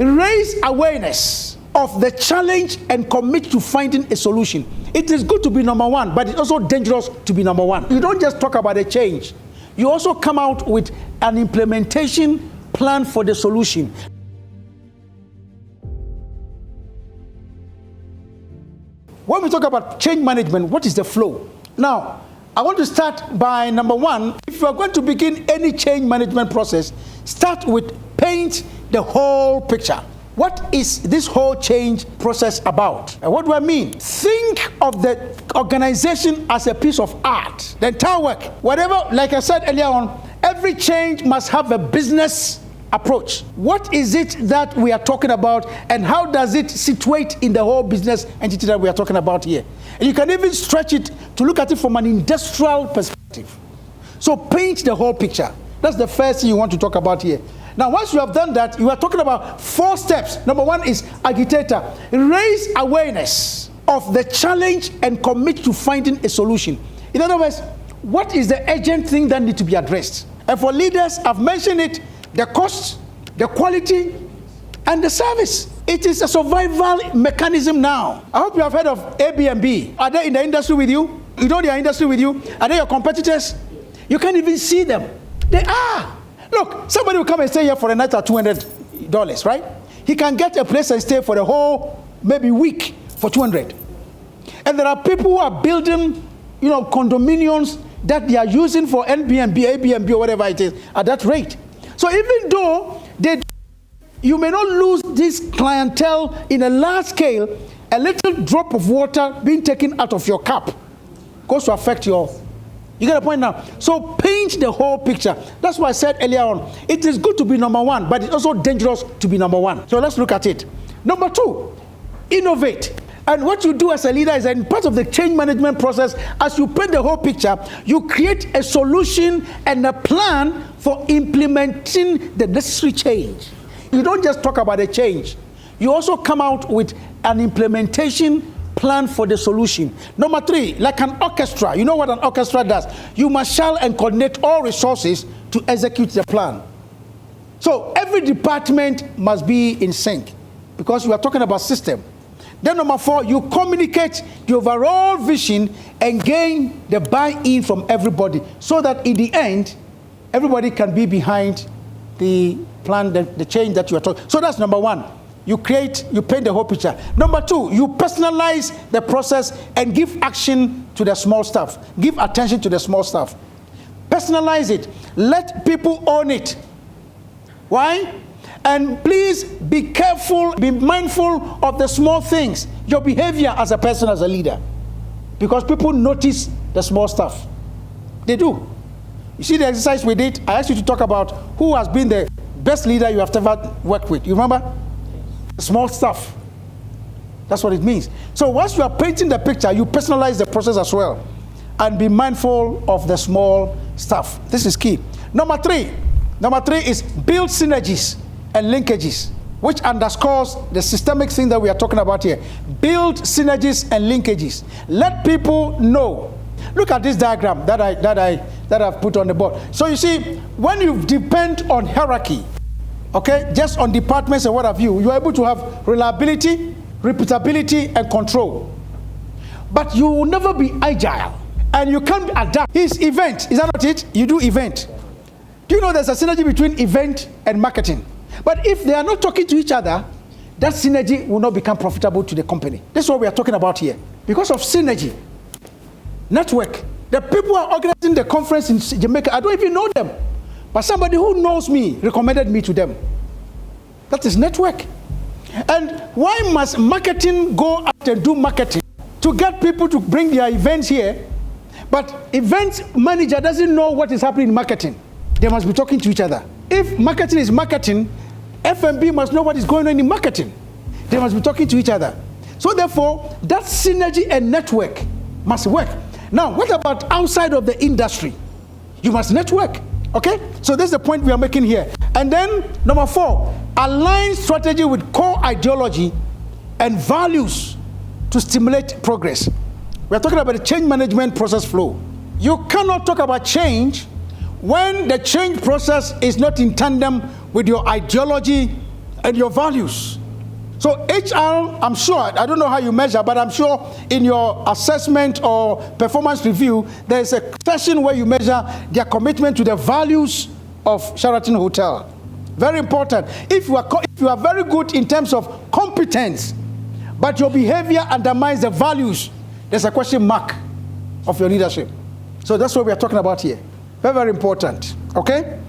raise awareness of the challenge and commit to finding a solution. It is good to be number one, but it's also dangerous to be number one. You don't just talk about a change. You also come out with an implementation plan for the solution. When we talk about change management, what is the flow? Now, I want to start by number one. If you are going to begin any change management process, start with paint the whole picture. What is this whole change process about? And what do I mean? Think of the organization as a piece of art. The entire work, whatever, like I said earlier on, every change must have a business approach. What is it that we are talking about, and how does it situate in the whole business entity that we are talking about here? And you can even stretch it to look at it from an industrial perspective. So paint the whole picture. That's the first thing you want to talk about here. Now, once you have done that, you are talking about 4 steps. Number 1 is Agitator. Raise awareness of the challenge and commit to finding a solution. In other words, what is the urgent thing that needs to be addressed? And for leaders, I've mentioned it, the cost, the quality, and the service. It is a survival mechanism now. I hope you have heard of Airbnb. Are they in the industry with you? You know they are in the industry with you? Are they your competitors? You can't even see them. They are. Look, somebody will come and stay here for a night at $200, right? He can get a place and stay for the whole, maybe week for $200. And there are people who are building, condominiums that they are using for Airbnb, or whatever it is, at that rate. So even though you may not lose this clientele in a large scale, a little drop of water being taken out of your cup goes to affect your. You get a point now? So paint the whole picture. That's why I said earlier on, it is good to be number one, but it's also dangerous to be number one. So let's look at it. Number 2, innovate. And what you do as a leader is that in part of the change management process, as you paint the whole picture, you create a solution and a plan for implementing the necessary change. You don't just talk about a change. You also come out with an implementation plan for the solution. Number 3, like an orchestra. You know what an orchestra does? You marshal and coordinate all resources to execute the plan. So every department must be in sync because we are talking about system. Then number 4, you communicate the overall vision and gain the buy-in from everybody so that in the end, everybody can be behind the plan, the change that you are talking. So that's number 1. You paint the whole picture. Number 2, you personalize the process and give action to the small stuff. Give attention to the small stuff. Personalize it. Let people own it. Why? And please be careful, be mindful of the small things. Your behavior as a person, as a leader. Because people notice the small stuff. They do. You see the exercise we did? I asked you to talk about who has been the best leader you have ever worked with. You remember? Small stuff. That's what it means. So once you are painting the picture, you personalize the process as well. And be mindful of the small stuff. This is key. Number 3 is build synergies and linkages, which underscores the systemic thing that we are talking about here. Build synergies and linkages. Let people know. Look at this diagram that I've put on the board. So you see, when you depend on hierarchy, okay, just on departments and what have you, you are able to have reliability, repeatability, and control. But you will never be agile, and you can't adapt. It's event, is that not it? You do event. Do you know there's a synergy between event and marketing? But if they are not talking to each other, that synergy will not become profitable to the company. That's what we are talking about here. Because of synergy, network. The people who are organizing the conference in Jamaica, I don't even know them. But somebody who knows me recommended me to them. That is network. And why must marketing go out and do marketing to get people to bring their events here? But event manager doesn't know what is happening in marketing. They must be talking to each other. If marketing is marketing, F&B must know what is going on in marketing. They must be talking to each other. So therefore, that synergy and network must work. Now, what about outside of the industry? You must network. Okay? So that's the point we are making here. And then, number 4, align strategy with core ideology and values to stimulate progress. We are talking about the change management process flow. You cannot talk about change when the change process is not in tandem with your ideology, and your values. So HR, I'm sure, I don't know how you measure, but I'm sure in your assessment or performance review, there's a session where you measure their commitment to the values of Sheraton Hotel. Very important. If you are very good in terms of competence, but your behavior undermines the values, there's a question mark of your leadership. So that's what we are talking about here. Very, very important. Okay?